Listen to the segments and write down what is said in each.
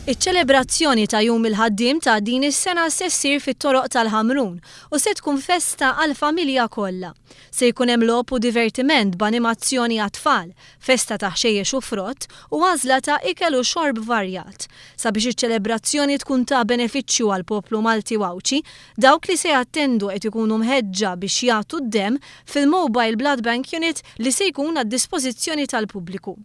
Iċ-ċelebrazzjoni ta' Jum il-Ħaddiem ta' din is-sena se ssir fit-toroq tal-Ħamrun u se tkun festa għall-familja kollha. Se jkun hemm logħob u divertiment b'animazzjoni għat-tfal, festa ta' ħxejjex u frott u għażla ta' ikel u xorb varjat. Sabiex iċ-ċelebrazzjoni tkun ta' benefiċċju għall-poplu Malti Wawċi, dawk li se jattendu qed ikunu mħeġġa biex jagħtu d-demm fil-Mobile Blood Bank Unit li se jkun għad-dispożizzjoni tal-pubbliku.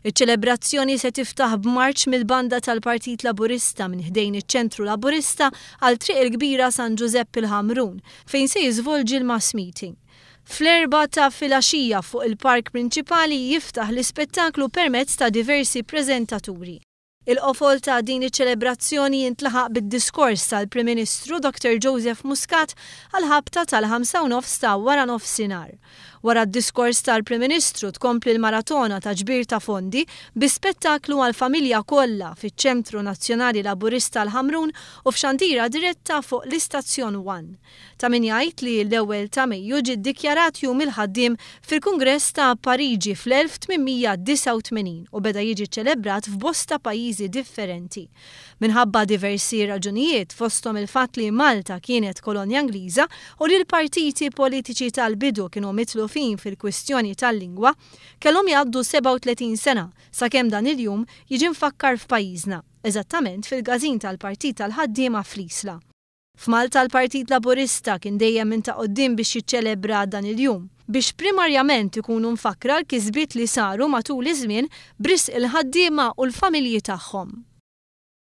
Iċ-ċelebrazzjoni se tiftaħ b'marċ mill-banda tal-Partit Laburista minn ħdejn iċ-Ċentru Laburista għal triq il-kbira San Giuseppe il-Ħamrun fejn se jiżvolġi l-mass meeting. Fl-4 ta' filgħaxija fuq il-park prinċipali jiftaħ l-ispettaklu permezz ta' diversi preżentaturi. Il-qofol ta' din iċ-ċelebrazzjoni jintlaħaq bid-diskors tal-Prim Ministru Dr. Joseph Muscat għal-ħabta tal-5:30 ta' wara nofsinhar. Wara d-diskors tal-Prim Ministru tkompli l-maratona ta' ġbir ta' fondi bi spettaklu għall-familja kollha fiċ-Ċentru Nazzjonali Laburista l-Ħamrun u f'xantira diretta fuq l-Istazzjon 1. Ta' min jgħid li l-ewwel ta' Mejju ġie ddikjarat Jum il-Ħaddiem fil-Kungress ta' Pariġi fl-1889 u beda jiġi ċelebrat f'bosta pajjiżi differenti. Minħabba diversi raġunijiet fosthom il-fatt li Malta kienet kolonja Ingliża u li l-partiti politiċi tal-bidu kienu mitlu fil-kwistjoni tal-lingwa, kellhom jgħaddu 37 sena sakemm dan il-jum jiġi mfakkar f'pajjiżna, eżattament fil-għażin tal-Partit tal-Ħaddiema fl-Isla. F'Malta l-Partit Laburista kien dejjem minn ta' quddiem biex jiċċelebra dan il-jum, biex primarjament ikunu mfakkra l-kisbiet li saru matul iż-żmien b'risq il-ħaddiema u l-familji tagħhom.